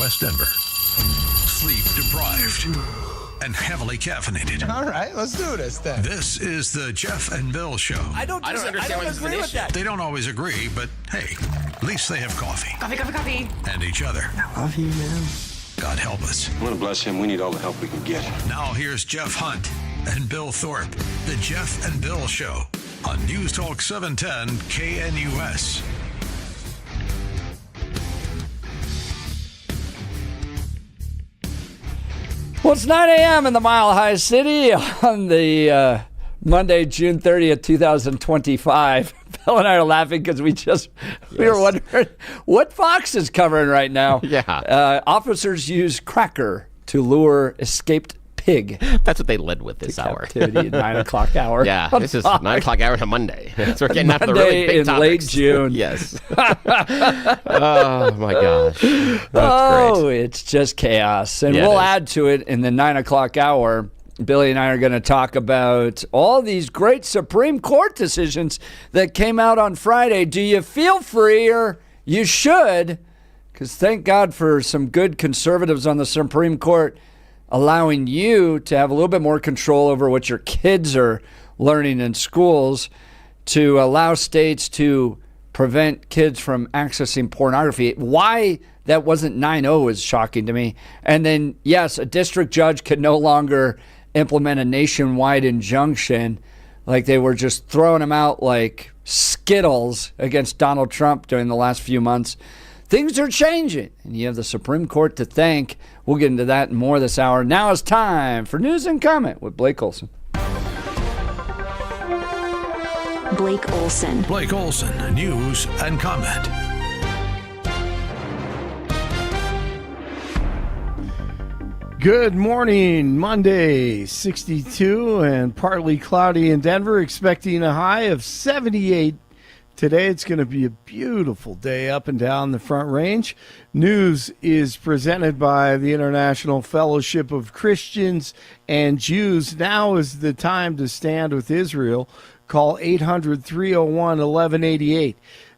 West Denver. Sleep deprived and heavily caffeinated. All right, let's do this then. This is the Jeff and Bill Show. I don't understand why this is an issue. They don't always agree, but hey, at least they have coffee. Coffee. And each other. I love you, man. God help us. I want to bless him. We need all the help we can get. Now here's Jeff Hunt and Bill Thorpe. The Jeff and Bill Show on News Talk 710 KNUS. Well, it's 9 a.m. in the Mile High City on the Monday, June 30th, 2025. Bill and I are laughing because we were wondering what Fox is covering right now. Yeah. Officers use cracker to lure escaped pig. That's what they led with this hour. Captivity at 9 o'clock hour. Yeah, this is 9 o'clock hour on a Monday. So we're getting out to the really big in topics. late June. Yes. Oh, my gosh. That's great. It's just chaos. And Yeah, we'll it is. add to it in the 9 o'clock hour. Billy and I are going to talk about all these great Supreme Court decisions that came out on Friday. Do you feel freer? You should, because thank God for some good conservatives on the Supreme Court allowing you to have a little bit more control over what your kids are learning in schools, to allow states to prevent kids from accessing pornography. Why that wasn't 9-0 is shocking to me. And then, yes, a district judge could no longer implement a nationwide injunction, like they were just throwing them out like Skittles against Donald Trump during the last few months. Things are changing, and you have the Supreme Court to thank. We'll get into that and more this hour. Now it's time for News and Comment with Blake Olson. Blake Olson. Blake Olson, News and Comment. Good morning. Monday, 62 and partly cloudy in Denver, expecting a high of 78. Today it's going to be a beautiful day up and down the Front Range. News is presented by the International Fellowship of Christians and Jews. Now is the time to stand with Israel. Call 800-301-1188.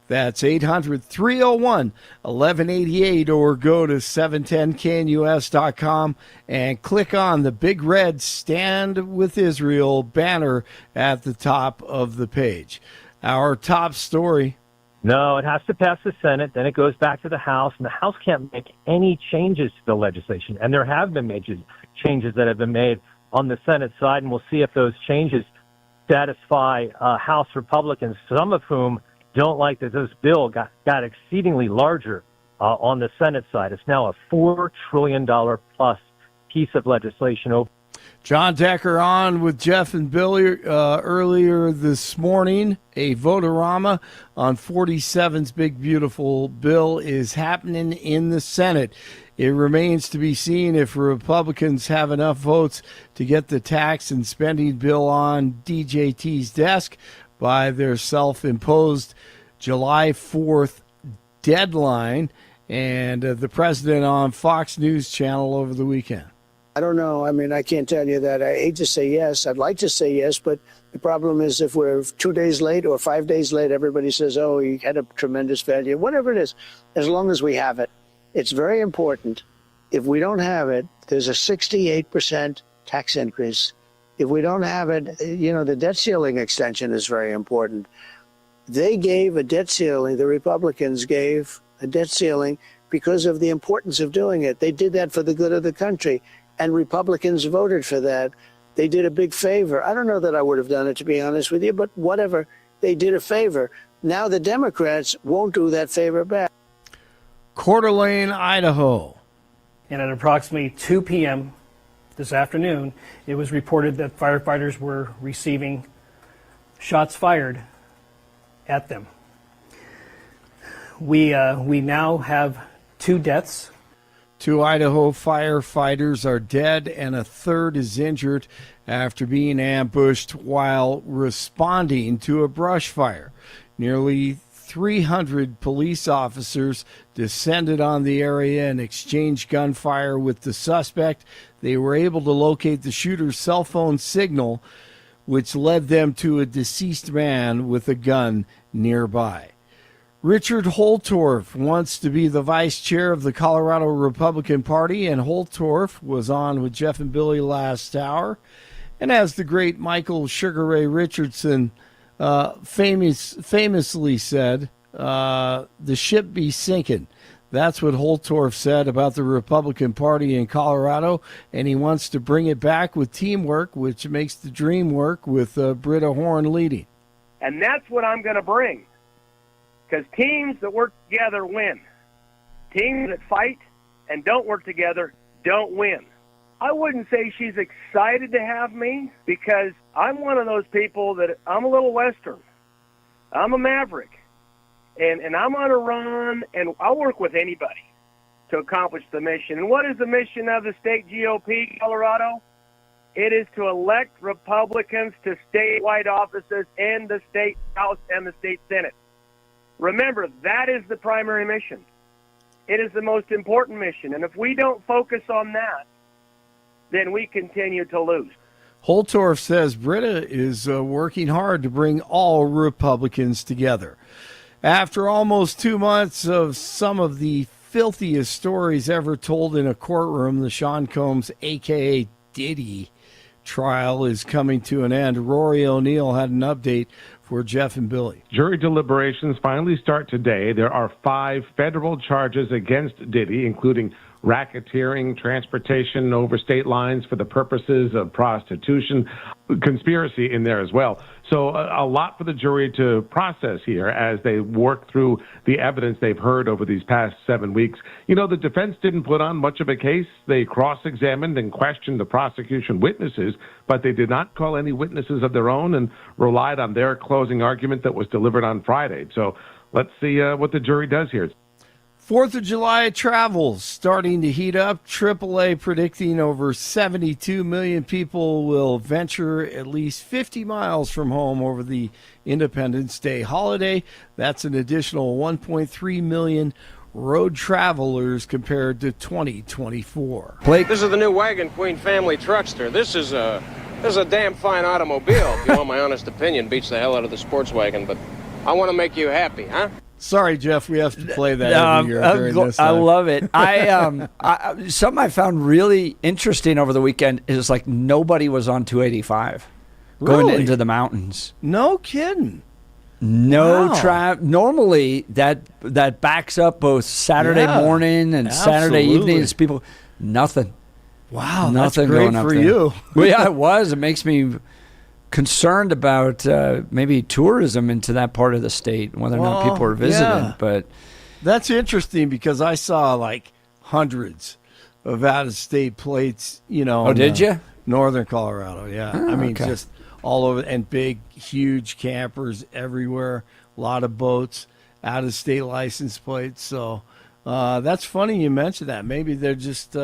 That's 800-301-1188, or go to 710knus.com and click on the big red Stand with Israel banner at the top of the page. Our top story. No, it has to pass the Senate, then it goes back to the House, and the House can't make any changes to the legislation. And there have been major changes that have been made on the Senate side, and we'll see if those changes satisfy House Republicans, some of whom don't like that this bill got exceedingly larger on the Senate side. It's now a $4 trillion plus piece of legislation. John Decker on with Jeff and Billy earlier this morning. A votorama on 47's big, beautiful bill is happening in the Senate. It remains to be seen if Republicans have enough votes to get the tax and spending bill on DJT's desk by their self-imposed July 4th deadline. And the president on Fox News Channel over the weekend. I don't know. I mean, I can't tell you that. I hate to say yes. I'd like to say yes, but the problem is if we're 2 days late or 5 days late, everybody says, oh, he had a tremendous failure. Whatever it is, as long as we have it. It's very important. If we don't have it, there's a 68% tax increase. If we don't have it, the debt ceiling extension is very important. They gave a debt ceiling, the Republicans gave a debt ceiling because of the importance of doing it. They did that for the good of the country, and Republicans voted for that. They did a big favor. I don't know that I would have done it, to be honest with you, but whatever. They did a favor. Now the Democrats won't do that favor back. Coeur d'Alene, Idaho. And at approximately 2 p.m. this afternoon, it was reported that firefighters were receiving shots fired at them. We now have 2 deaths. 2 Idaho firefighters are dead and a third is injured after being ambushed while responding to a brush fire. Nearly 300 police officers descended on the area and exchanged gunfire with the suspect. They were able to locate the shooter's cell phone signal, which led them to a deceased man with a gun nearby. Richard Holtorf wants to be the vice chair of the Colorado Republican Party, and Holtorf was on with Jeff and Billy last hour. And as the great Michael Sugar Ray Richardson famously said, the ship be sinking. That's what Holtorf said about the Republican Party in Colorado, and he wants to bring it back with teamwork, which makes the dream work, with Britta Horn leading. And that's what I'm going to bring. Because teams that work together win. Teams that fight and don't work together don't win. I wouldn't say she's excited to have me, because I'm one of those people that I'm a little Western. I'm a maverick. And I'm on a run, and I'll work with anybody to accomplish the mission. And what is the mission of the state GOP, Colorado? It is to elect Republicans to statewide offices in the state House and the state Senate. Remember, that is the primary mission. It is the most important mission. And if we don't focus on that, then we continue to lose. Holtorf says Britta is working hard to bring all Republicans together. After almost 2 months of some of the filthiest stories ever told in a courtroom, the Sean Combs, a.k.a. Diddy, trial is coming to an end. Rory O'Neill had an update for Jeff and Billy. Jury deliberations finally start today. There are 5 federal charges against Diddy, including racketeering, transportation over state lines for the purposes of prostitution, conspiracy in there as well. So a lot for the jury to process here as they work through the evidence they've heard over these past 7 weeks. You know, the defense didn't put on much of a case. They cross-examined and questioned the prosecution witnesses, but they did not call any witnesses of their own and relied on their closing argument that was delivered on Friday. So let's see what the jury does here. 4th of July travel starting to heat up. AAA predicting over 72 million people will venture at least 50 miles from home over the Independence Day holiday. That's an additional 1.3 million road travelers compared to 2024. Blake, this is the new Wagon Queen family truckster. This is a damn fine automobile. If you want my honest opinion, beats the hell out of the sports wagon, but I want to make you happy, huh? Sorry, Jeff, we have to play that every year during this time. I love it. Something I found really interesting over the weekend is like nobody was on 285 going into the mountains. No kidding. No traffic. Normally that backs up both Saturday morning and Saturday evening. It's people. Nothing. Wow, nothing that's great going up for there. you. Well, yeah, it was. It makes me concerned about maybe tourism into that part of the state, whether or not people are visiting. Yeah. But that's interesting because I saw like hundreds of out-of-state plates, did you? Northern Colorado, yeah. Oh, I mean, okay. just all over, and big, huge campers everywhere, a lot of boats, out-of-state license plates. So that's funny you mentioned that. Maybe they're just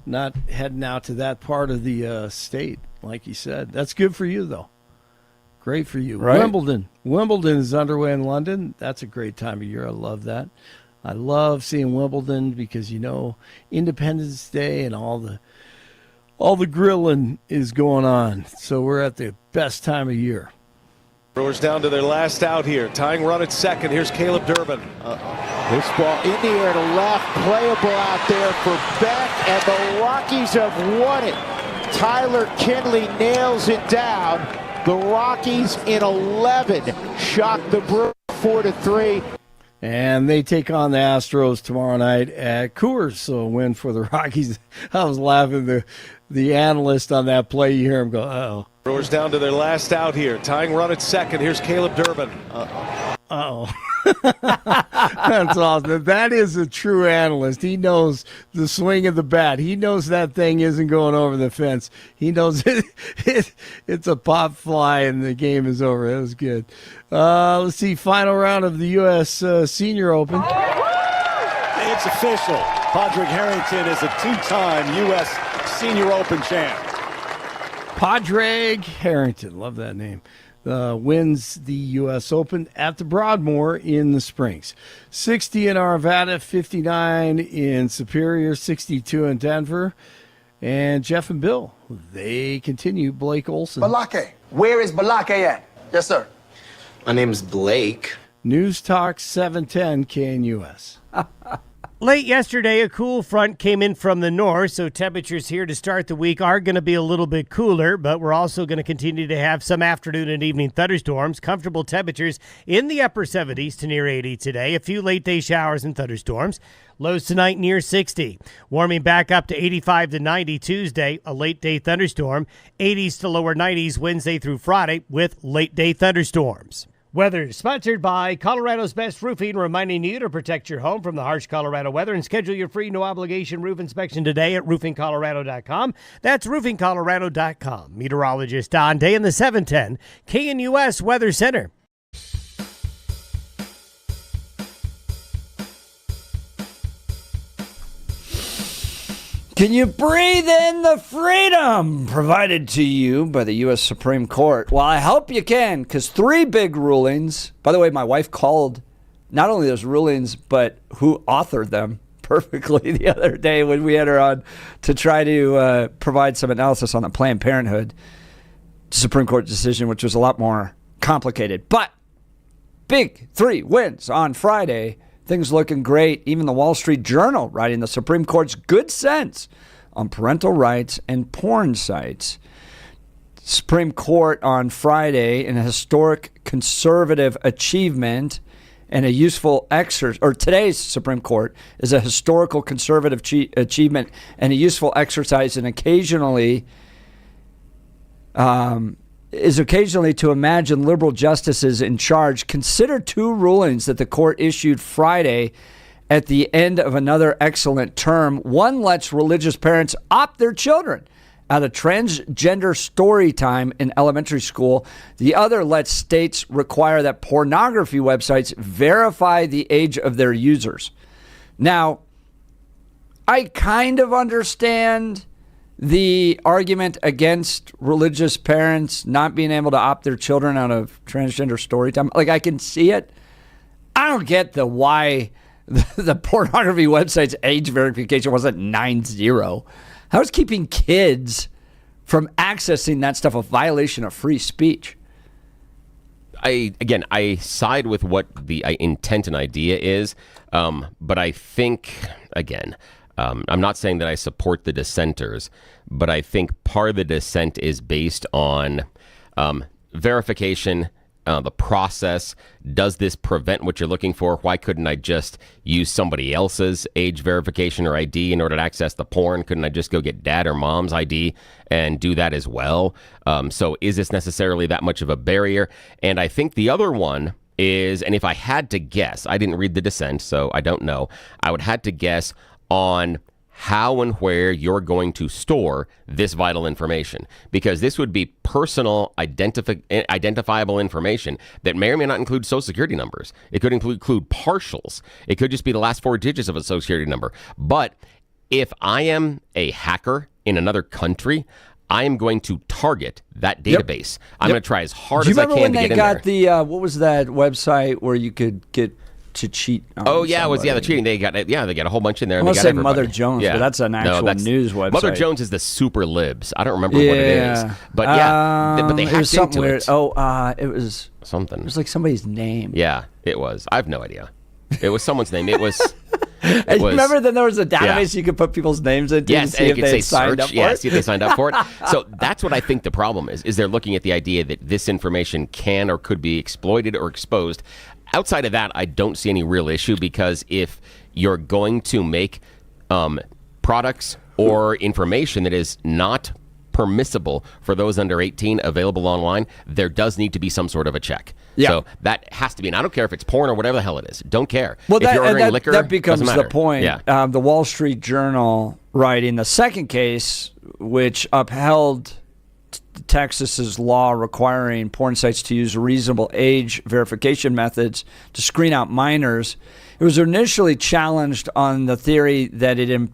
not heading out to that part of the state. Like you said, that's good for you, though. Great for you. Right. Wimbledon is underway in London. That's a great time of year. I love that. I love seeing Wimbledon because, Independence Day and all the grilling is going on. So we're at the best time of year. Brewers down to their last out here. Tying run at second. Here's Caleb Durbin. This ball in the air to left. Playable out there for Beck, and the Rockies have won it. Tyler Kinley nails it down. The Rockies in 11 shock the Brewers 4-3. And they take on the Astros tomorrow night at Coors. So a win for the Rockies. I was laughing. The analyst on that play, you hear him go, uh-oh. Brewers down to their last out here. Tying run at second. Here's Caleb Durbin. Uh-oh. That's awesome. That is a true analyst. He knows the swing of the bat. He knows that thing isn't going over the fence. He knows it's a pop fly and the game is over. That was good. Let's see. Final round of the U.S. Senior Open. It's official. Padraig Harrington is a 2-time U.S. Senior Open champ. Padraig Harrington. Love that name. Wins the U.S. Open at the Broadmoor in the Springs. 60 in Arvada, 59 in Superior, 62 in Denver. And Jeff and Bill, they continue. Blake Olson. Balake. Where is Balake at? Yes, sir. My name's Blake. News Talk 710 KNUS. Late yesterday, a cool front came in from the north, so temperatures here to start the week are going to be a little bit cooler, but we're also going to continue to have some afternoon and evening thunderstorms. Comfortable temperatures in the upper 70s to near 80 today. A few late-day showers and thunderstorms. Lows tonight near 60. Warming back up to 85 to 90 Tuesday, a late-day thunderstorm. 80s to lower 90s Wednesday through Friday with late-day thunderstorms. Weather sponsored by Colorado's Best Roofing, reminding you to protect your home from the harsh Colorado weather and schedule your free no-obligation roof inspection today at roofingcolorado.com. That's roofingcolorado.com. Meteorologist Don Day in the 710 KNUS Weather Center. Can you breathe in the freedom provided to you by the U.S. Supreme Court? Well, I hope you can, because 3 big rulings. By the way, my wife called not only those rulings, but who authored them perfectly the other day when we had her on to try to provide some analysis on the Planned Parenthood Supreme Court decision, which was a lot more complicated. But big 3 wins on Friday. Things looking great. Even the Wall Street Journal writing the Supreme Court's good sense on parental rights and porn sites. Supreme Court on Friday, in a historic conservative achievement and a useful exercise, or today's Supreme Court is a historical conservative achievement and a useful exercise, and occasionally to imagine liberal justices in charge. Consider 2 rulings that the court issued Friday at the end of another excellent term. One lets religious parents opt their children out of transgender story time in elementary school. The other lets states require that pornography websites verify the age of their users. Now, I kind of understand the argument against religious parents not being able to opt their children out of transgender story time. Like, I can see it. I don't get why the pornography website's age verification wasn't 90. How is keeping kids from accessing that stuff a violation of free speech? I side with what the intent and idea is, but I think, again, I'm not saying that I support the dissenters, but I think part of the dissent is based on verification, the process. Does this prevent what you're looking for? Why couldn't I just use somebody else's age verification or ID in order to access the porn? Couldn't I just go get dad or mom's ID and do that as well? So is this necessarily that much of a barrier? And I think the other one is, and if I had to guess, I didn't read the dissent, so I don't know. I would have to guess on how and where you're going to store this vital information, because this would be personal identifiable information that may or may not include social security numbers. It could include partials. It could just be the last 4 digits of a social security number. But if I am a hacker in another country, I am going to target that database. I'm going to try as hard as I can to get in there. Do you remember when they got what was that website where you could get to cheat? The cheating. They got a whole bunch in there. I want to say Mother Jones, but that's an actual news website. Mother Jones is the super libs. I don't remember what it is, but but they hacked into weird. it. It was something. It was like somebody's name. Yeah, it was. I have no idea. It was someone's name. It was. And you remember then there was a database you could put people's names into to see if they signed up for it? See if they signed up for it. So that's what I think the problem is they're looking at the idea that this information can or could be exploited or exposed. Outside of that, I don't see any real issue, because if you're going to make products or information that is not permissible for those under 18 available online, there does need to be some sort of a check. Yeah. So that has to be, and I don't care if it's porn or whatever the hell it is. Don't care. Well, if you're ordering liquor, that becomes doesn't the matter. point. Yeah. The Wall Street Journal writing the second case, which upheld Texas's law requiring porn sites to use reasonable age verification methods to screen out minors. It was initially challenged on the theory that it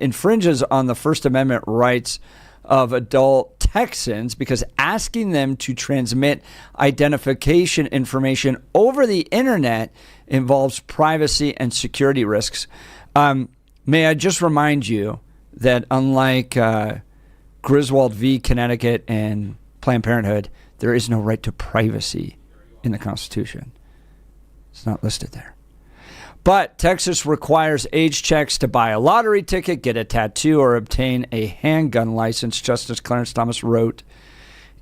infringes on the First Amendment rights of adult Texans, because asking them to transmit identification information over the internet involves privacy and security risks. May I just remind you that unlike Griswold v. Connecticut and Planned Parenthood, there is no right to privacy in the Constitution. It's not listed there. But Texas requires age checks to buy a lottery ticket, get a tattoo, or obtain a handgun license. Justice Clarence Thomas wrote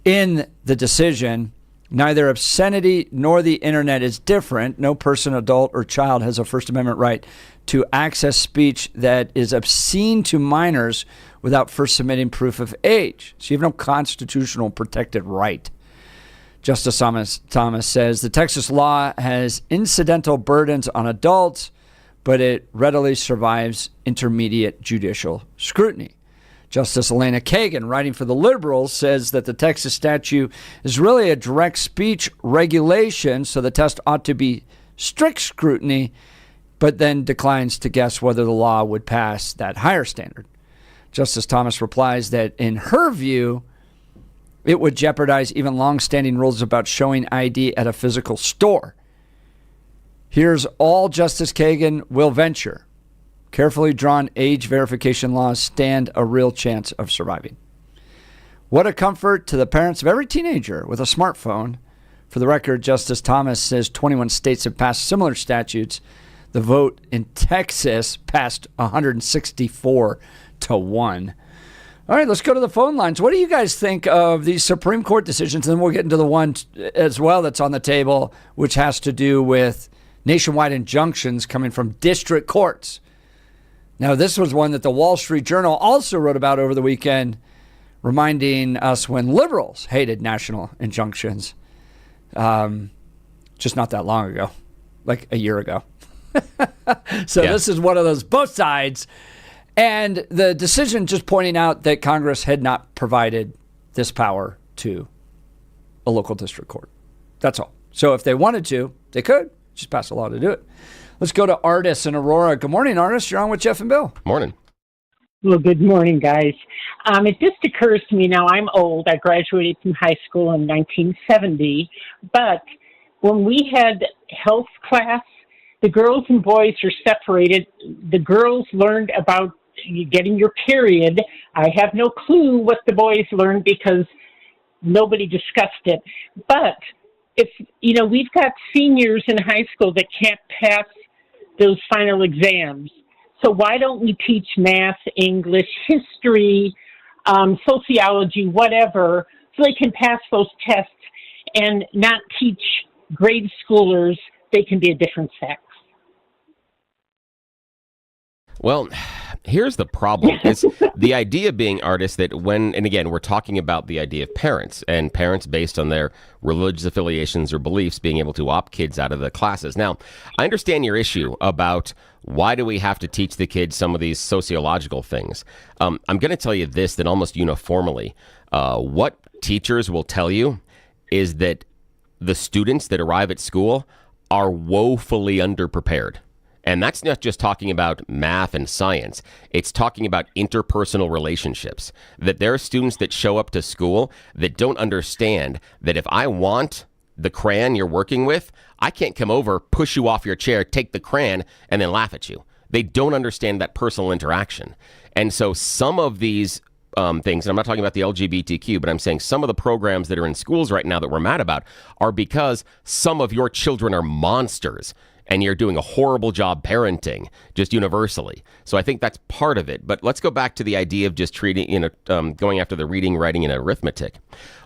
in the decision, neither obscenity nor the internet is different. No person, adult, or child has a First Amendment right to access speech that is obscene to minors without first submitting proof of age. So you have no constitutional protected right. Justice Thomas says the Texas law has incidental burdens on adults, but it readily survives intermediate judicial scrutiny. Justice Elena Kagan, writing for the liberals, says that the Texas statute is really a direct speech regulation, so the test ought to be strict scrutiny, but then declines to guess whether the law would pass that higher standard. Justice Thomas replies that in her view, it would jeopardize even long-standing rules about showing ID at a physical store. Here's all Justice Kagan will venture. Carefully drawn age verification laws stand a real chance of surviving. What a comfort to the parents of every teenager with a smartphone. For the record, Justice Thomas says 21 states have passed similar statutes. The vote in Texas passed 164 to 1. All right, let's go to the phone lines. What do you guys think of these Supreme Court decisions? And then we'll get into the one as well that's on the table, which has to do with nationwide injunctions coming from district courts. Now, this was one that the Wall Street Journal also wrote about over the weekend, reminding us when liberals hated national injunctions, just not that long ago, like a year ago. So This is one of those both sides. And the decision just pointing out that Congress had not provided this power to a local district court. That's all. So if they wanted to, they could just pass a law to do it. Let's go to Artis in Aurora. Good morning, Artis. You're on with Jeff and Bill. Morning. Well, good morning, guys. It just occurs to me now, I'm old. I graduated from high school in 1970. But when we had health class, the girls and boys are separated. The girls learned about getting your period. I have no clue what the boys learned because nobody discussed it. But if, we've got seniors in high school that can't pass those final exams. So why don't we teach math, English, history, sociology, whatever, so they can pass those tests and not teach grade schoolers they can be a different sex? Well, here's the problem. It's the idea being, Artists, that and again, we're talking about the idea of parents and parents based on their religious affiliations or beliefs being able to opt kids out of the classes. Now, I understand your issue about why do we have to teach the kids some of these sociological things. I'm going to tell you this, that almost uniformly, what teachers will tell you is that the students that arrive at school are woefully underprepared. And that's not just talking about math and science. It's talking about interpersonal relationships. That there are students that show up to school that don't understand that if I want the crayon you're working with, I can't come over, push you off your chair, take the crayon, and then laugh at you. They don't understand that personal interaction. And so some of these things, and I'm not talking about the LGBTQ, but I'm saying some of the programs that are in schools right now that we're mad about are because some of your children are monsters. And you're doing a horrible job parenting, just universally. So I think that's part of it. But let's go back to the idea of just treating, going after the reading, writing, and arithmetic.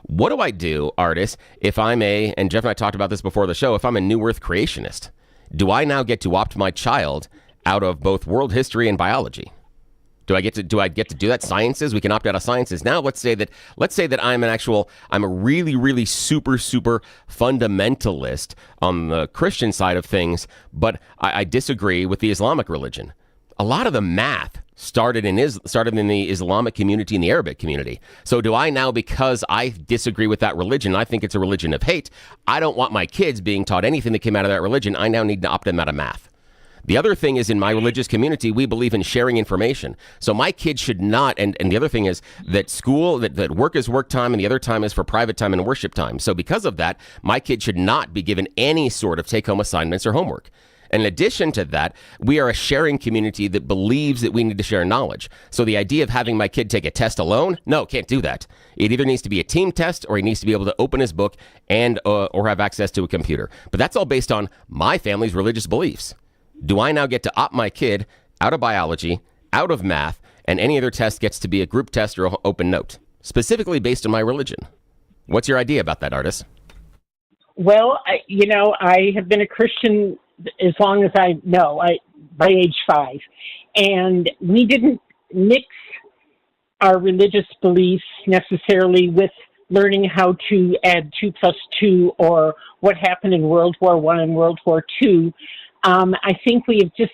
What do I do, Artists, if I'm and Jeff and I talked about this before the show, if I'm a New Earth creationist? Do I now get to opt my child out of both world history and biology? Do I get to do that? Sciences, we can opt out of sciences. Now let's say that I'm a really, really super fundamentalist on the Christian side of things, but I disagree with the Islamic religion. A lot of the math started in the Islamic community and the Arabic community. So do I now, because I disagree with that religion, I think it's a religion of hate, I don't want my kids being taught anything that came out of that religion, I now need to opt them out of math. The other thing is, in my religious community, we believe in sharing information. So my kids should not, and the other thing is that that work is work time and the other time is for private time and worship time. So because of that, my kids should not be given any sort of take-home assignments or homework. And in addition to that, we are a sharing community that believes that we need to share knowledge. So the idea of having my kid take a test alone, no, can't do that. It either needs to be a team test or he needs to be able to open his book and or have access to a computer. But that's all based on my family's religious beliefs. Do I now get to opt my kid out of biology, out of math, and any other test gets to be a group test or an open note, specifically based on my religion? What's your idea about that, Artis? Well, I have been a Christian as long as I know, by age 5. And we didn't mix our religious beliefs necessarily with learning how to add 2 plus 2 or what happened in World War I and World War II. I think we have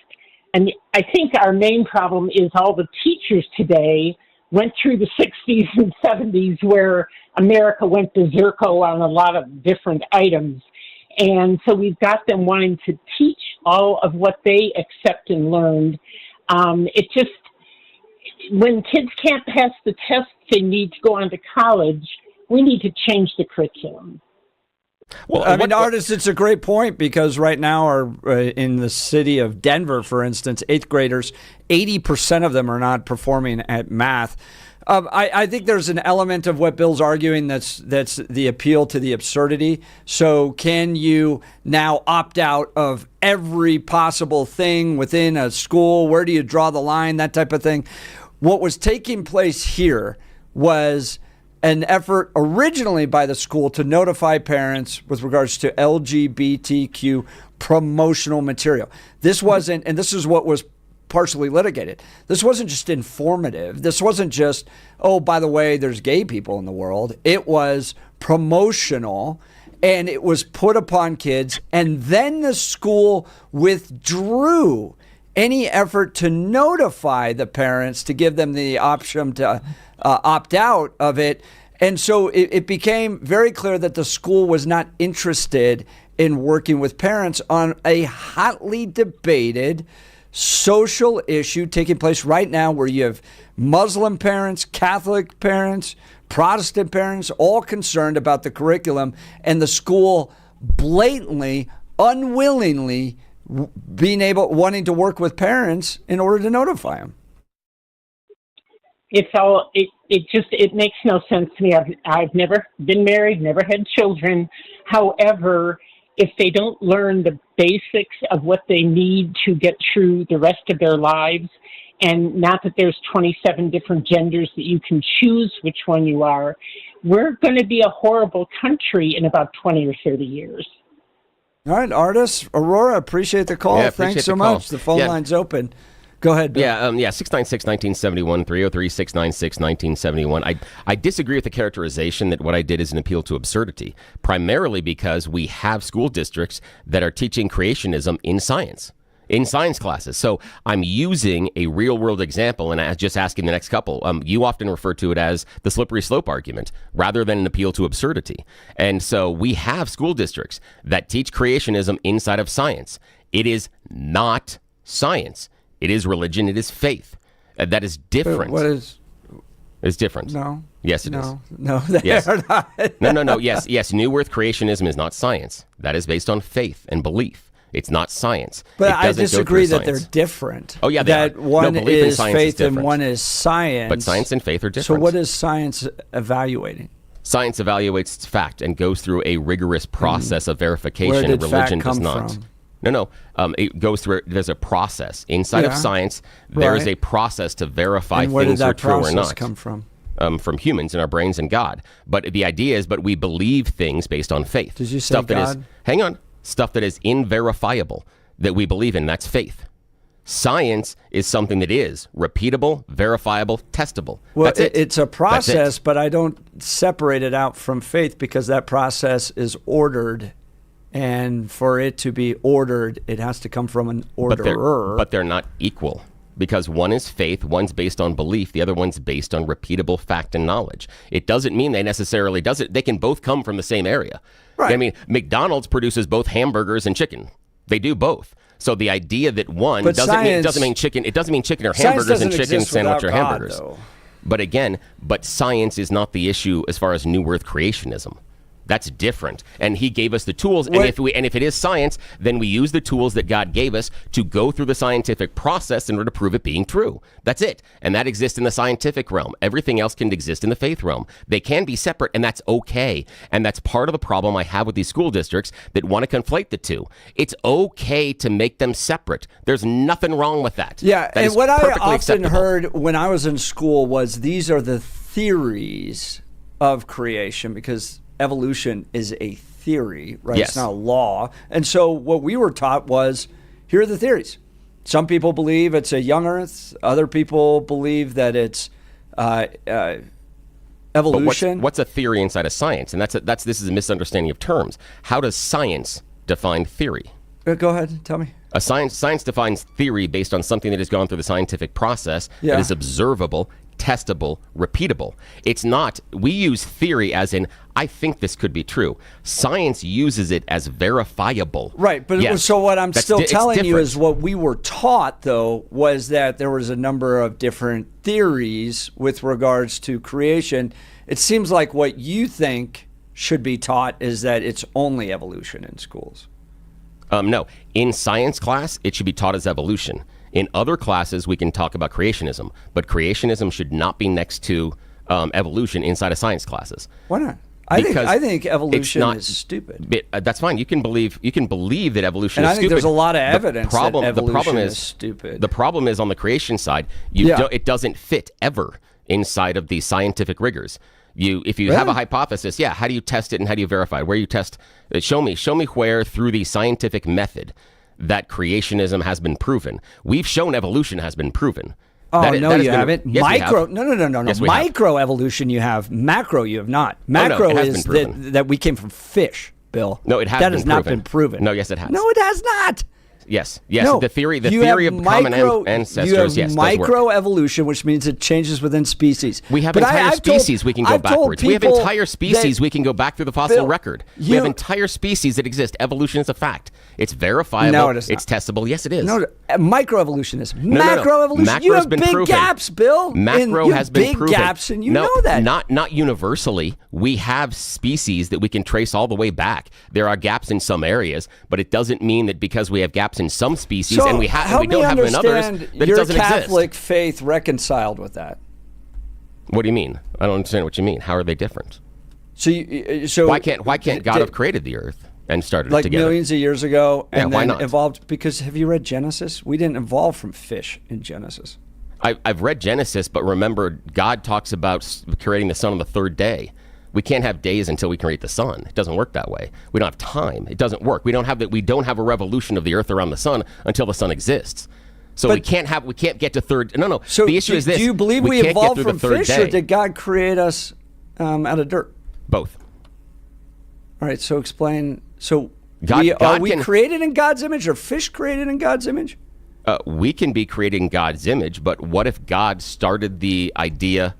and I think our main problem is all the teachers today went through the 60s and 70s where America went berserko on a lot of different items. And so we've got them wanting to teach all of what they accept and learned. When kids can't pass the tests they need to go on to college, we need to change the curriculum. Well, Artis, it's a great point because right now, in the city of Denver, for instance, 8th graders, 80% of them are not performing at math. I think there's an element of what Bill's arguing that's the appeal to the absurdity. So can you now opt out of every possible thing within a school? Where do you draw the line? That type of thing. What was taking place here was an effort originally by the school to notify parents with regards to LGBTQ promotional material. This wasn't, and this is what was partially litigated. This wasn't just informative. This wasn't just, oh, by the way, there's gay people in the world. It was promotional, and it was put upon kids. And then the school withdrew any effort to notify the parents to give them the option to opt out of it. And so it became very clear that the school was not interested in working with parents on a hotly debated social issue taking place right now where you have Muslim parents, Catholic parents, Protestant parents, all concerned about the curriculum, and the school blatantly, unwillingly wanting to work with parents in order to notify them. It makes no sense to me. I've never been married, never had children. However, if they don't learn the basics of what they need to get through the rest of their lives, and not that there's 27 different genders that you can choose which one you are, we're going to be a horrible country in about 20 or 30 years. All right, Artis, Aurora, appreciate the call. Yeah, Thanks so much. The phone line's open. Go ahead, Bill. 696-1971, 303-696-1971. I disagree with the characterization that what I did is an appeal to absurdity, primarily because we have school districts that are teaching creationism in science classes. So I'm using a real-world example and just asking the next couple. You often refer to it as the slippery slope argument rather than an appeal to absurdity. And so we have school districts that teach creationism inside of science. It is not science. It is religion. It is faith. That is different. What is? It's different. No. Yes, it is. No, they are not. No. Yes. New Earth creationism is not science. That is based on faith and belief. It's not science. But I disagree that they're different. Oh, yeah, that one is faith and one is science. But science and faith are different. So what is science evaluating? Science evaluates fact and goes through a rigorous process of verification. Where did religion fact come does not. From? No. It goes through. There's a process inside of science. There is a process to verify things are true or not. Where did that process come from? From humans and our brains and God. But the idea is, we believe things based on faith. Did you say God? Hang on. Stuff that is inverifiable that we believe in. That's faith. Science is something that is repeatable, verifiable, testable. Well, that's it. It's a process, but I don't separate it out from faith because that process is ordered. And for it to be ordered, it has to come from an orderer. But they're not equal because one is faith, one's based on belief, the other one's based on repeatable fact and knowledge. It doesn't mean they necessarily does it. They can both come from the same area. Right. I mean, McDonald's produces both hamburgers and chicken. They do both. So the idea that one doesn't mean chicken. It doesn't mean chicken or hamburgers and chicken sandwich or hamburgers. Though. But again, science is not the issue as far as New Earth creationism. That's different. And he gave us the tools. And if it is science, then we use the tools that God gave us to go through the scientific process in order to prove it being true. That's it. And that exists in the scientific realm. Everything else can exist in the faith realm. They can be separate, and that's okay. And that's part of the problem I have with these school districts that want to conflate the two. It's okay to make them separate. There's nothing wrong with that. Yeah, that and what I often acceptable. heard when I was in school was these are the theories of creation, because evolution is a theory, right? Yes. It's not a law. And so what we were taught was, here are the theories. Some people believe it's a young Earth. Other people believe that it's evolution. But what's a theory inside of science? And this is a misunderstanding of terms. How does science define theory? Go ahead, tell me. Science defines theory based on something that has gone through the scientific process that is observable, testable, repeatable. It's not, we use theory as in, I think this could be true. Science uses it as verifiable. Right, but yes, so what I'm still telling you is what we were taught, though, was that there was a number of different theories with regards to creation. It seems like what you think should be taught is that it's only evolution in schools. No, in science class, it should be taught as evolution. In other classes, we can talk about creationism, but creationism should not be next to evolution inside of science classes. Why not? I think evolution is stupid. That's fine. You can believe that evolution and is stupid. I think there's a lot of evidence that evolution is stupid. The problem is on the creation side, it doesn't fit ever inside of the scientific rigors. If you have a hypothesis, how do you test it and how do you verify it? Where you test, show me where through the scientific method that creationism has been proven. We've shown evolution has been proven. Oh, no, you haven't. Yes, Micro, we have. No. Yes, we Micro evolution you have. Macro you have not. Macro is that we came from fish, Bill. No, it has that been has proven. not been proven. No, yes, it has. No, it has not. Yes. No, the theory of common ancestors. You have yes, micro evolution, which means it changes within species. We have entire species we can go backwards. We have entire species we can go back through the fossil record. We have entire species that exist. Evolution is a fact. It's verifiable. No, it is not. It's testable. Yes, it is. No, microevolution is. No. Macroevolution. Macro's You have been big proven. gaps, Bill. Macro has been big proven. gaps, and you know that. Not universally. We have species that we can trace all the way back. There are gaps in some areas, but it doesn't mean that because we have gaps in some species and we don't have them in others, that it doesn't your Catholic exist. faith reconciled with that. What do you mean? I don't understand what you mean. How are they different? So why can't God have created the earth and started it together? Millions of years ago, and why then not? evolved? Because have you read Genesis? We didn't evolve from fish in Genesis. I've read Genesis, but remember, God talks about creating the sun on the third day. We can't have days until we create the sun. It doesn't work that way. We don't have time. It doesn't work. We don't have a revolution of the earth around the sun until the sun exists. So we can't get to third. No. So the issue is this: do you believe we can't get evolved through from the third fish, day. or did God create us out of dirt? Both. All right. So explain. So are we created in God's image, or fish created in God's image? We can be creating God's image, but what if God started the idea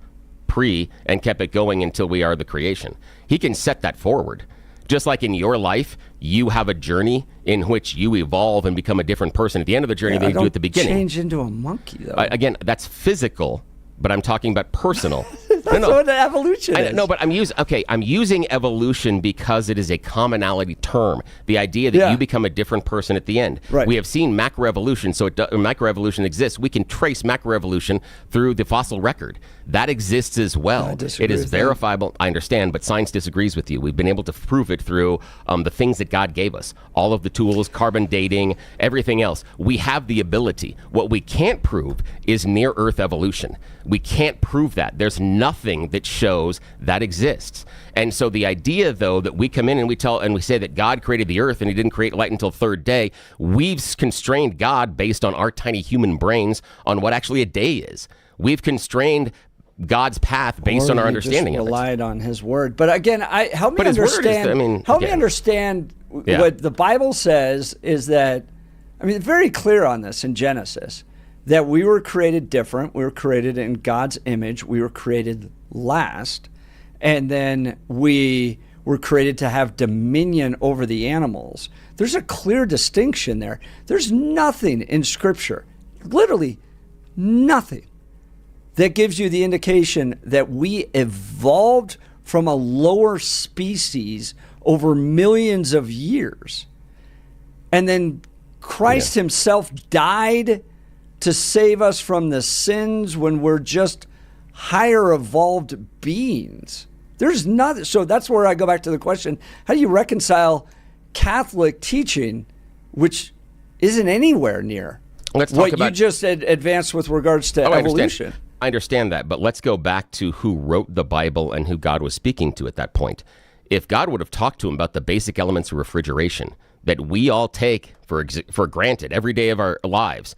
and kept it going until we are the creation? He can set that forward. Just like in your life, you have a journey in which you evolve and become a different person at the end of the journey than you do at the beginning. Change into a monkey, though. Again, that's physical, but I'm talking about personal. That's what evolution is. No, but I'm using evolution because it is a commonality term. The idea that you become a different person at the end. Right. We have seen macroevolution, so macroevolution exists. We can trace macroevolution through the fossil record. That exists as well. It is verifiable. I understand, but science disagrees with you. We've been able to prove it through the things that God gave us. All of the tools, carbon dating, everything else. We have the ability. What we can't prove is near-Earth evolution. We can't prove that. There's nothing that shows that exists. And so the idea, though, that we come in and we say that God created the earth and he didn't create light until third day, we've constrained God based on our tiny human brains on what actually a day is. We've constrained God's path based on our understanding just of it. relied on his word. But again, help me understand what the Bible says is that, very clear on this in Genesis, that we were created different. We were created in God's image. We were created last. And then we were created to have dominion over the animals. There's a clear distinction there. There's nothing in Scripture, literally nothing, that gives you the indication that we evolved from a lower species over millions of years. And then Christ himself died to save us from the sins when we're just higher evolved beings. There's nothing. So that's where I go back to the question, how do you reconcile Catholic teaching, which isn't anywhere near what you just advanced with regards to evolution? I understand that, but let's go back to who wrote the Bible and who God was speaking to at that point. If God would have talked to him about the basic elements of refrigeration that we all take for granted every day of our lives,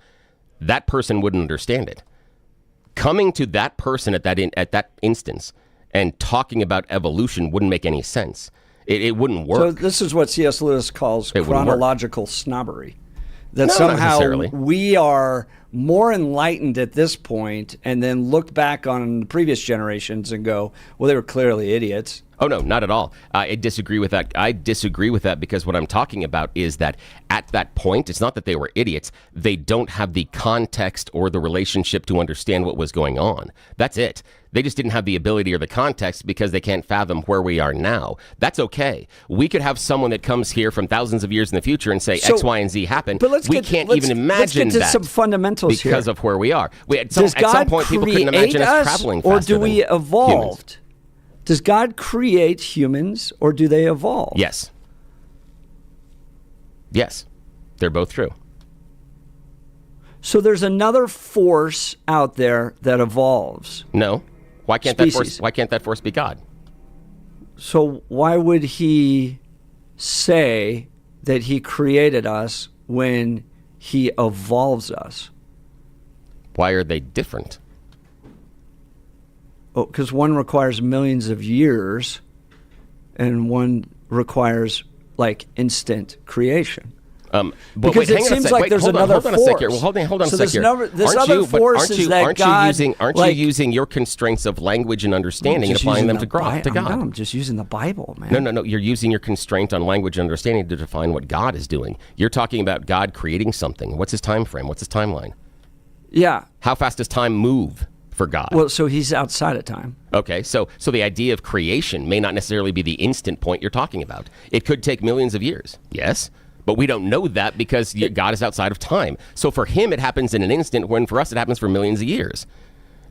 that person wouldn't understand it. Coming to that person at that instance and talking about evolution wouldn't make any sense. It wouldn't work. So this is what C.S. Lewis calls chronological snobbery. That No, somehow not necessarily. we are more enlightened at this point and then look back on the previous generations and go, well, they were clearly idiots. Oh, no, not at all. I disagree with that. I disagree with that because what I'm talking about is that at that point, it's not that they were idiots. They don't have the context or the relationship to understand what was going on. That's it. They just didn't have the ability or the context because they can't fathom where we are now. That's okay. We could have someone that comes here from thousands of years in the future and say X, Y, and Z happened. But we can't even imagine let's get to that some fundamentals because here. of where we are. At Does God some point, people couldn't create imagine us traveling faster or do we than evolve? humans. Does God create humans or do they evolve? Yes. Yes. They're both true. So there's another force out there that evolves. No. Why can't that force be God? So why would he say that he created us when he evolves us? Why are they different? Oh, because one requires millions of years and one requires like instant creation. Because it seems like there's another force. Hold on a sec here. This other force is that God... Aren't you using your constraints of language and understanding and applying them to God? I'm just using the Bible, man. No. You're using your constraint on language and understanding to define what God is doing. You're talking about God creating something. What's his time frame? What's his timeline? Yeah. How fast does time move for God? Well, so he's outside of time. Okay, so the idea of creation may not necessarily be the instant point you're talking about. It could take millions of years, yes, but we don't know that because God is outside of time. So for him, it happens in an instant, when for us, it happens for millions of years.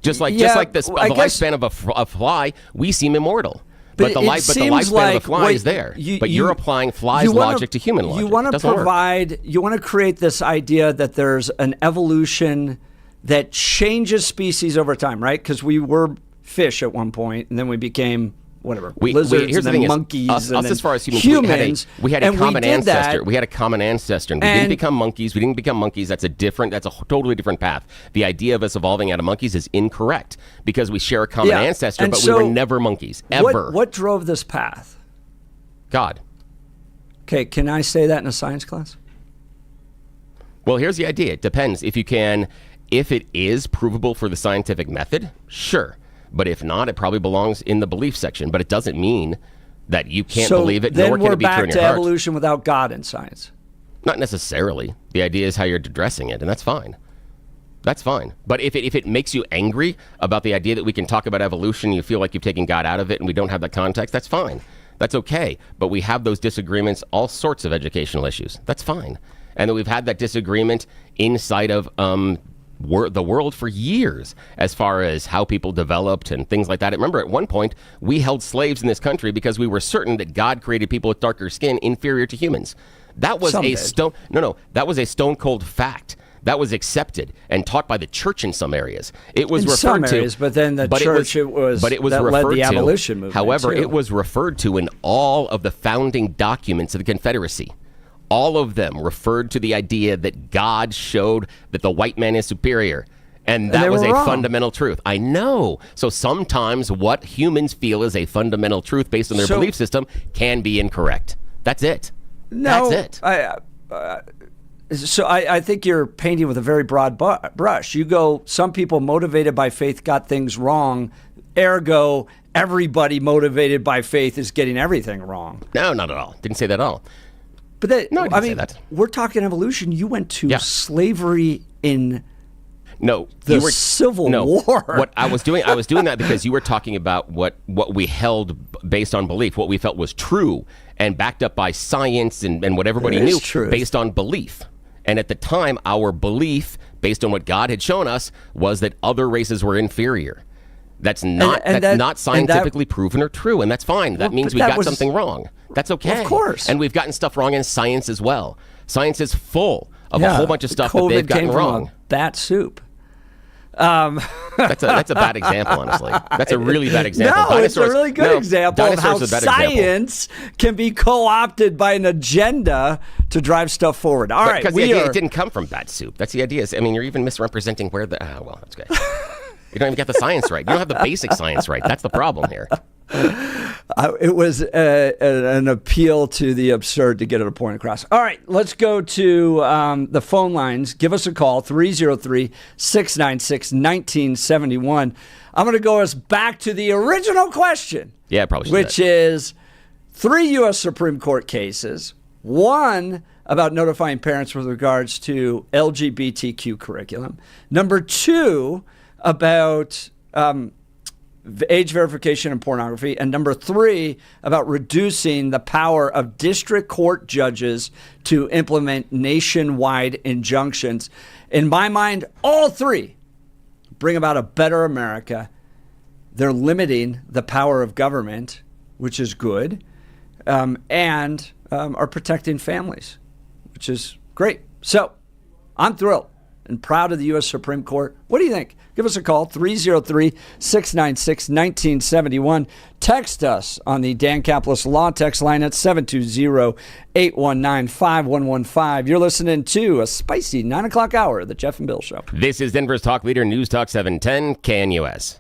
Just like the lifespan of a fly, we seem immortal. But the lifespan of a fly is there. But you're applying fly's logic to human logic. You want to create this idea that there's an evolution that changes species over time, right? Because we were fish at one point, and then we became lizards, and then monkeys, us as far as humans. We had a common ancestor. We had a common ancestor, and we didn't become monkeys. We didn't become monkeys. That's a totally different path. The idea of us evolving out of monkeys is incorrect because we share a common ancestor, but we were never monkeys, ever. What drove this path? God. Okay, can I say that in a science class? Well, here's the idea. It depends. If it is provable for the scientific method, sure. But if not, it probably belongs in the belief section. But it doesn't mean that you can't believe it, nor can it be true in your heart. Then we're back to evolution without God in science. Not necessarily. The idea is how you're addressing it, and that's fine. That's fine. But if it makes you angry about the idea that we can talk about evolution, you feel like you've taken God out of it, and we don't have that context, that's fine. That's okay. But we have those disagreements, all sorts of educational issues. That's fine. And that we've had that disagreement inside of the world for years as far as how people developed and things like that. Remember, at one point, we held slaves in this country because we were certain that God created people with darker skin inferior to humans. That was that was a stone cold fact. That was accepted and taught by the church in some areas. It was referred to, areas, but then the church led the abolition movement. However, too. It was referred to in all of the founding documents of the Confederacy. All of them referred to the idea that God showed that the white man is superior. And that was a fundamental truth. I know. So sometimes what humans feel is a fundamental truth based on their belief system can be incorrect. That's it. No, that's it. I think you're painting with a very broad brush. You go, some people motivated by faith got things wrong. Ergo, everybody motivated by faith is getting everything wrong. No, not at all. Didn't say that at all. But we're talking evolution. You went to slavery in No, the Civil War. What I was doing that because you were talking about what we held based on belief, what we felt was true and backed up by science and what everybody knew based on belief. And at the time, our belief, based on what God had shown us, was that other races were inferior. That's not scientifically proven or true, and that's fine. That means we got something wrong. That's okay. Of course. And we've gotten stuff wrong in science as well. Science is full of a whole bunch of stuff that they've gotten wrong. From bat soup. That's a bad example, honestly. That's a really bad example. No, it's a really good example of how science can be co-opted by an agenda to drive stuff forward. All right, because the idea it didn't come from bat soup. That's the idea. I mean, you're even misrepresenting where the. Well, that's good. You don't even get the science right. You don't have the basic science right. That's the problem here. It was an appeal to the absurd to get a point across. All right, let's go to the phone lines. Give us a call, 303-696-1971. I'm going to go us back to the original question. Yeah, probably should. Which is 3 U.S. Supreme Court cases. One about notifying parents with regards to LGBTQ curriculum. Number 2 about age verification and pornography. And number 3, about reducing the power of district court judges to implement nationwide injunctions. In my mind, all 3 bring about a better America. They're limiting the power of government, which is good, and are protecting families, which is great. So I'm thrilled and proud of the U.S. Supreme Court. What do you think? Give us a call, 303-696-1971. Text us on the Dan Caplis Law text line at 720-819-5115. You're listening to a spicy 9 o'clock hour of the Jeff and Bill Show. This is Denver's Talk Leader, News Talk 710 KNUS.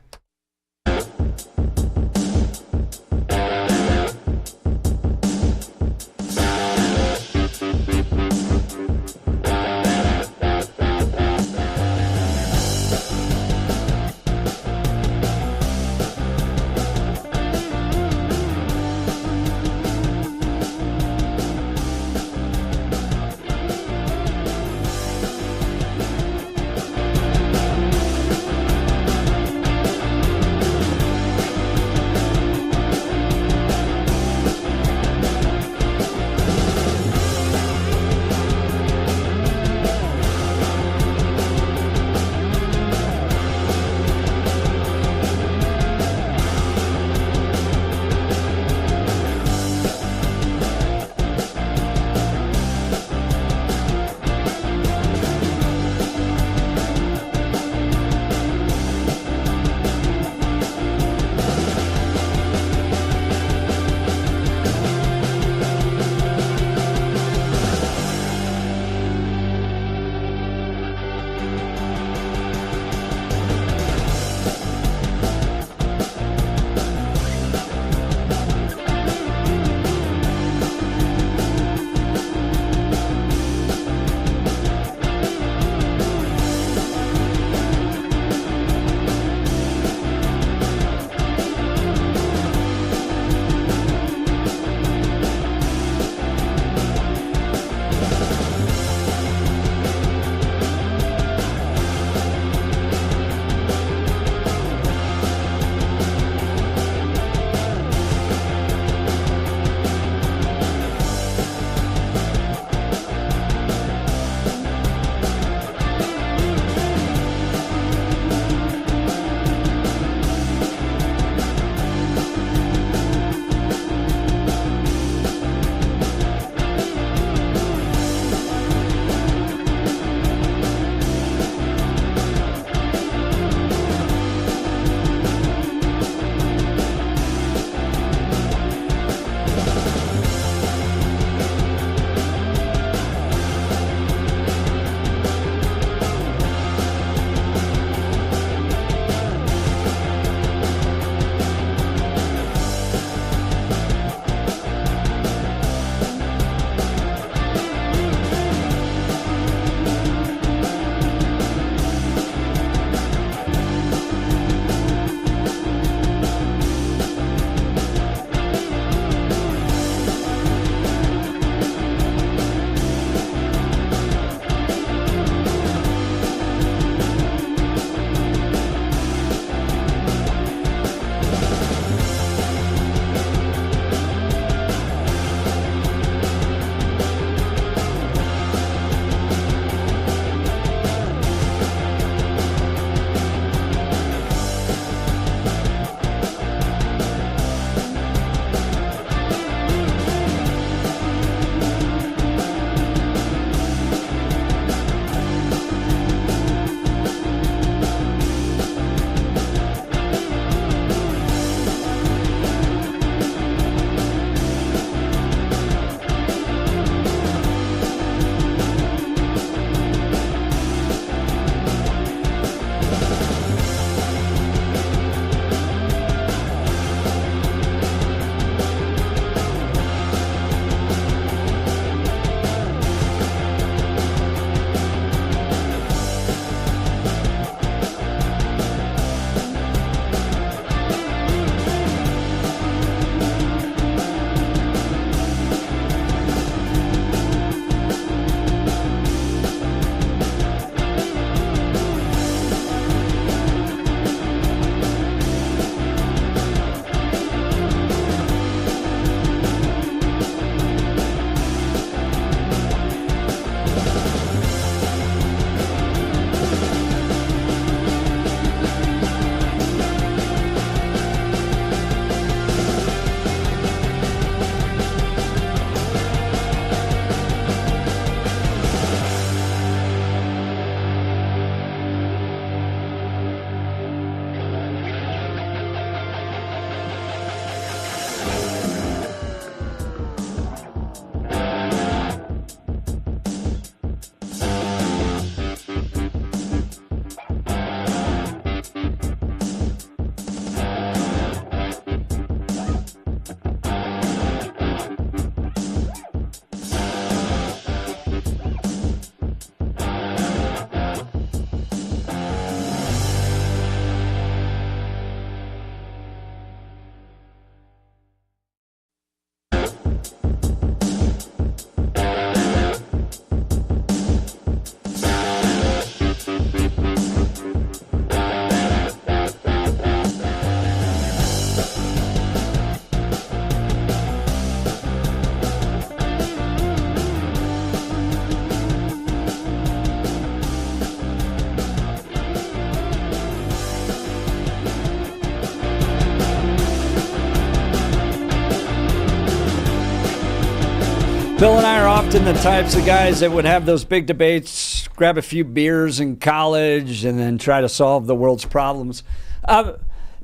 Justin, the types of guys that would have those big debates, grab a few beers in college, and then try to solve the world's problems.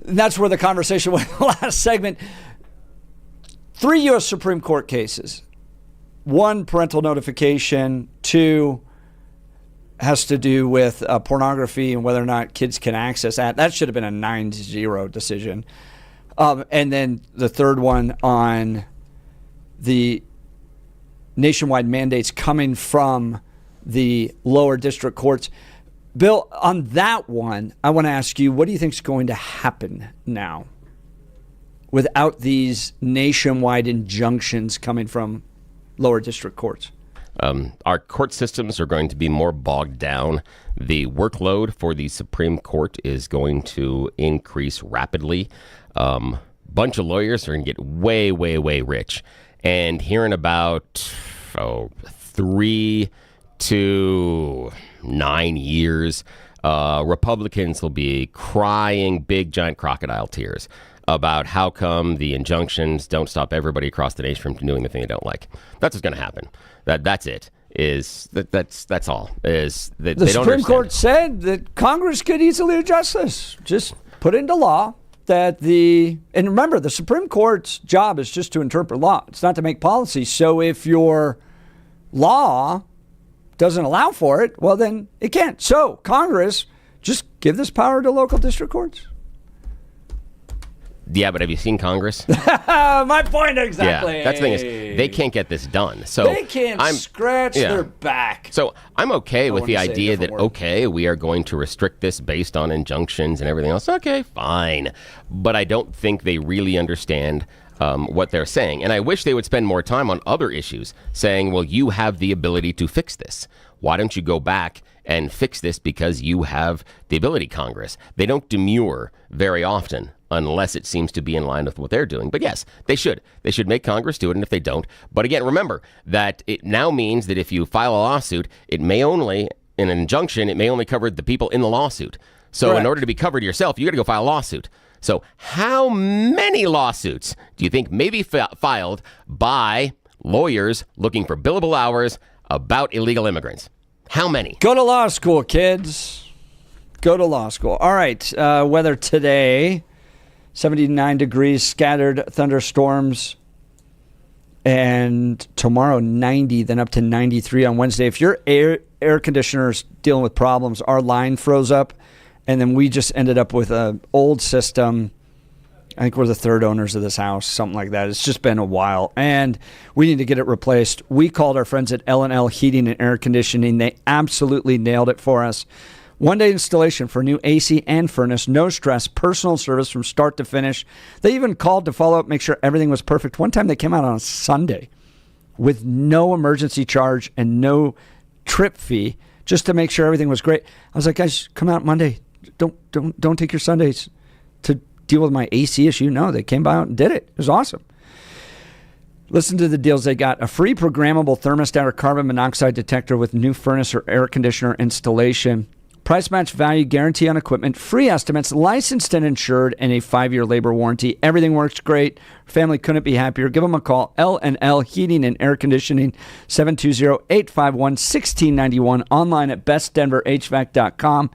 That's where the conversation went last segment. 3 U.S. Supreme Court cases. 1, parental notification. 2, has to do with pornography and whether or not kids can access that. That should have been a 9-0 decision. And then the third one on the nationwide mandates coming from the lower district courts. Bill, on that one, I want to ask you, what do you think is going to happen now without these nationwide injunctions coming from lower district courts? Our court systems are going to be more bogged down. The workload for the Supreme Court is going to increase rapidly. Bunch of lawyers are going to get way, way, way rich. And here in about 3 to 9 years, Republicans will be crying big, giant crocodile tears about how come the injunctions don't stop everybody across the nation from doing the thing they don't like. That's what's going to happen. That's it. That's all. Is that the they don't Supreme understand. Court said that Congress could easily adjust this. Just put into law that and remember, the Supreme Court's job is just to interpret law. It's not to make policy. So if your law doesn't allow for it, well, then it can't. So Congress, just give this power to local district courts. Yeah, but have you seen Congress? My point exactly. Yeah, that's the thing is they can't get this done. So they can't scratch their back. So I'm okay with the idea that, word. okay, we are going to restrict this based on injunctions and everything else. Okay, fine. But I don't think they really understand what they're saying. And I wish they would spend more time on other issues, saying, well, you have the ability to fix this. Why don't you go back and fix this because you have the ability, Congress? They don't demur very often unless it seems to be in line with what they're doing. But yes, they should. They should make Congress do it, and if they don't. But again, remember that it now means that if you file a lawsuit, it may only, in an injunction, it may only cover the people in the lawsuit. So Correct. In order to be covered yourself, you got to go file a lawsuit. So how many lawsuits do you think may be filed by lawyers looking for billable hours about illegal immigrants? How many? Go to law school, kids. Go to law school. All right. Weather today, 79 degrees, scattered thunderstorms. And tomorrow, 90, then up to 93 on Wednesday. If your air conditioner's dealing with problems, our line froze up. And then we just ended up with an old system. I think we're the third owners of this house, something like that. It's just been a while. And we need to get it replaced. We called our friends at L&L Heating and Air Conditioning. They absolutely nailed it for us. One-day installation for new AC and furnace. No stress. Personal service from start to finish. They even called to follow up, make sure everything was perfect. One time they came out on a Sunday with no emergency charge and no trip fee just to make sure everything was great. I was like, guys, come out Monday. Don't take your Sundays to deal with my AC issue. No, they came by out and did it. It was awesome. Listen to the deals they got. A free programmable thermostat or carbon monoxide detector with new furnace or air conditioner installation. Price match value guarantee on equipment. Free estimates, licensed and insured, and a 5-year labor warranty. Everything works great. Family couldn't be happier. Give them a call. L&L Heating and Air Conditioning, 720-851-1691. Online at bestdenverhvac.com.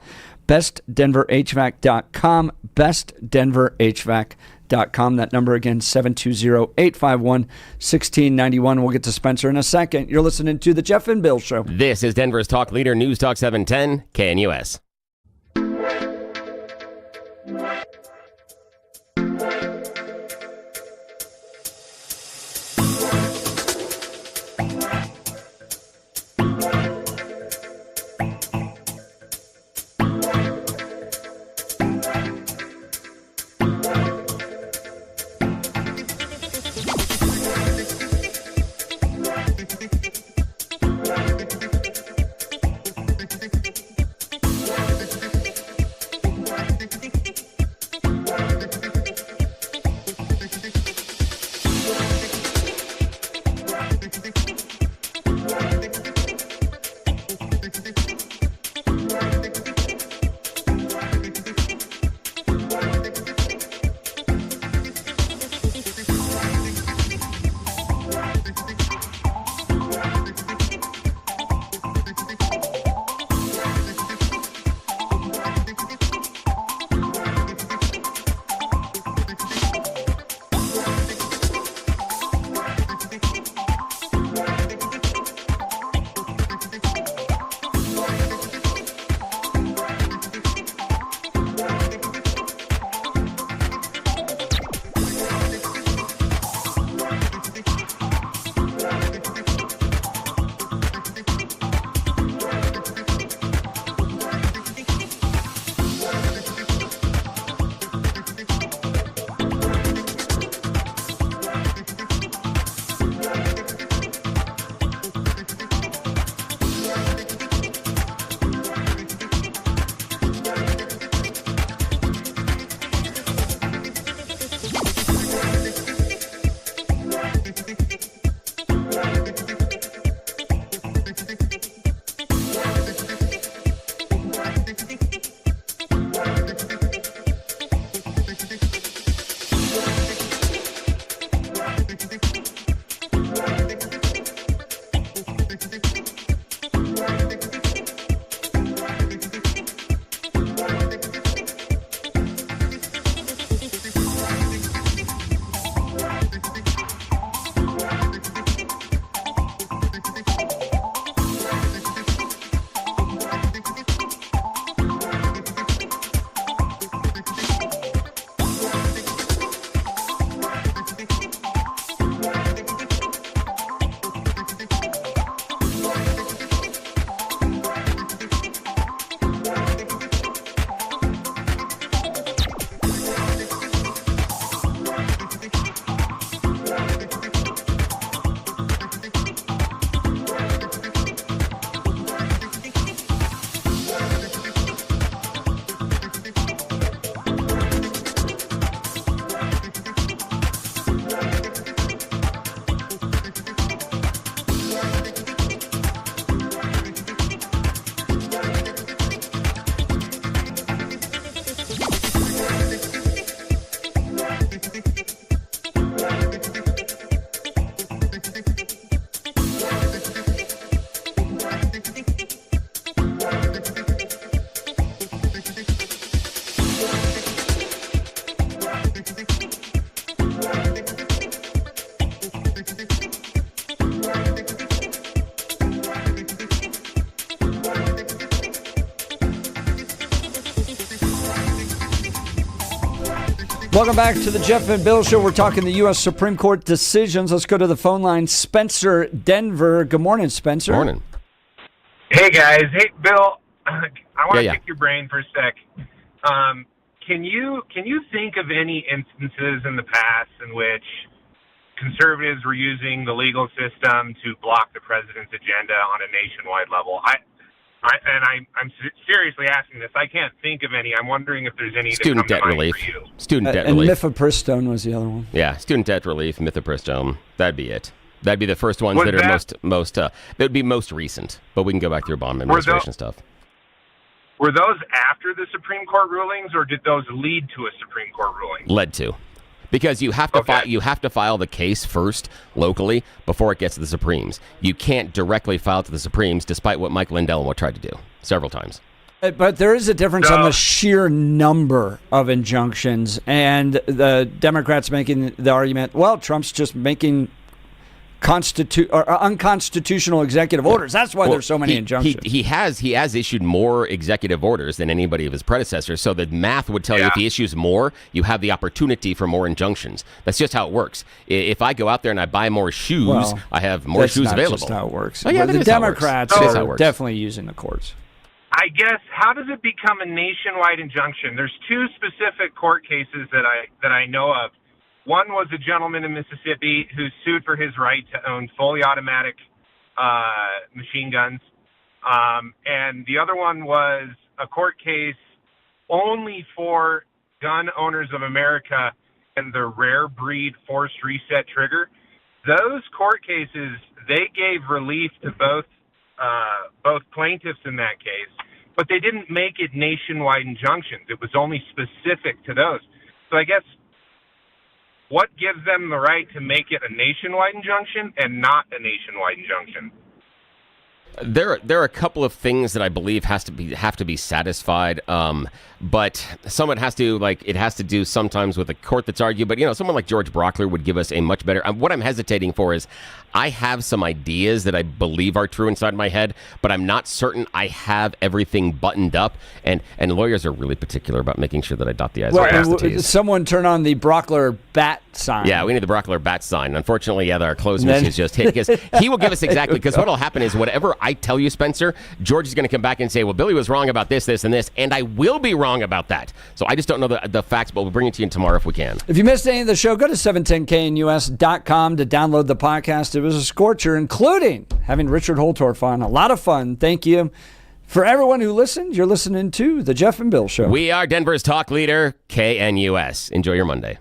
bestdenverhvac.com. bestdenverhvac.com. That number again, 720-851-1691. We'll get to Spencer in a second. You're listening to The Jeff and Bill Show. This is Denver's talk leader, News Talk 710, KNUS. Welcome back to the Jeff and Bill Show. We're talking the U.S. Supreme Court decisions. Let's go to the phone line. Spencer, Denver. Good morning, Spencer. Morning. Hey, guys. Hey, Bill. I want to pick your brain for a sec. Can you think of any instances in the past in which conservatives were using the legal system to block the president's agenda on a nationwide level? I'm seriously asking this. I can't think of any. I'm wondering if there's any. Student debt relief. Student debt and relief. Mifepristone was the other one. Yeah, student debt relief, mifepristone. That'd be it. That'd be the first ones that are most. That would be most recent. But we can go back through Obama administration stuff. Were those after the Supreme Court rulings, or did those lead to a Supreme Court ruling? Led to. Because you have to file the case first locally before it gets to the Supremes. You can't directly file to the Supremes, despite what Mike Lindell tried to do several times. But there is a difference on the sheer number of injunctions, and the Democrats making the argument, well, Trump's just making unconstitutional executive orders. That's why there's so many injunctions. He has issued more executive orders than anybody of his predecessors. So the math would tell you if he issues more, you have the opportunity for more injunctions. That's just how it works. If I go out there and I buy more shoes, I have more shoes available. That's just how it works. Oh, yeah, the Democrats are definitely using the courts. I guess, how does it become a nationwide injunction? There's two specific court cases that I know of. One was a gentleman in Mississippi who sued for his right to own fully automatic machine guns. And the other one was a court case only for gun owners of America and the rare breed forced reset trigger. Those court cases, they gave relief to both plaintiffs in that case, but they didn't make it nationwide injunctions. It was only specific to those. So I guess, what gives them the right to make it a nationwide injunction and not a nationwide injunction? There are a couple of things that I believe have to be satisfied, but someone has to do sometimes with a court that's argued. But someone like George Brockler would give us a much better. What I'm hesitating for is I have some ideas that I believe are true inside my head, but I'm not certain I have everything buttoned up. And lawyers are really particular about making sure that I dot the i's and cross the t's. Someone turn on the Brockler bat sign. Yeah, we need the Brockler bat sign. Unfortunately, our closed machine is just hit because he will give us exactly. Because what will happen is whatever I tell you, Spencer, George is going to come back and say, well, Billy was wrong about this, this, and this, and I will be wrong about that. So I just don't know the facts, but we'll bring it to you tomorrow if we can. If you missed any of the show, go to 710knus.com to download the podcast. It was a scorcher, including having Richard Holtorf on. A lot of fun. Thank you. For everyone who listened, you're listening to The Jeff and Bill Show. We are Denver's talk leader, KNUS. Enjoy your Monday.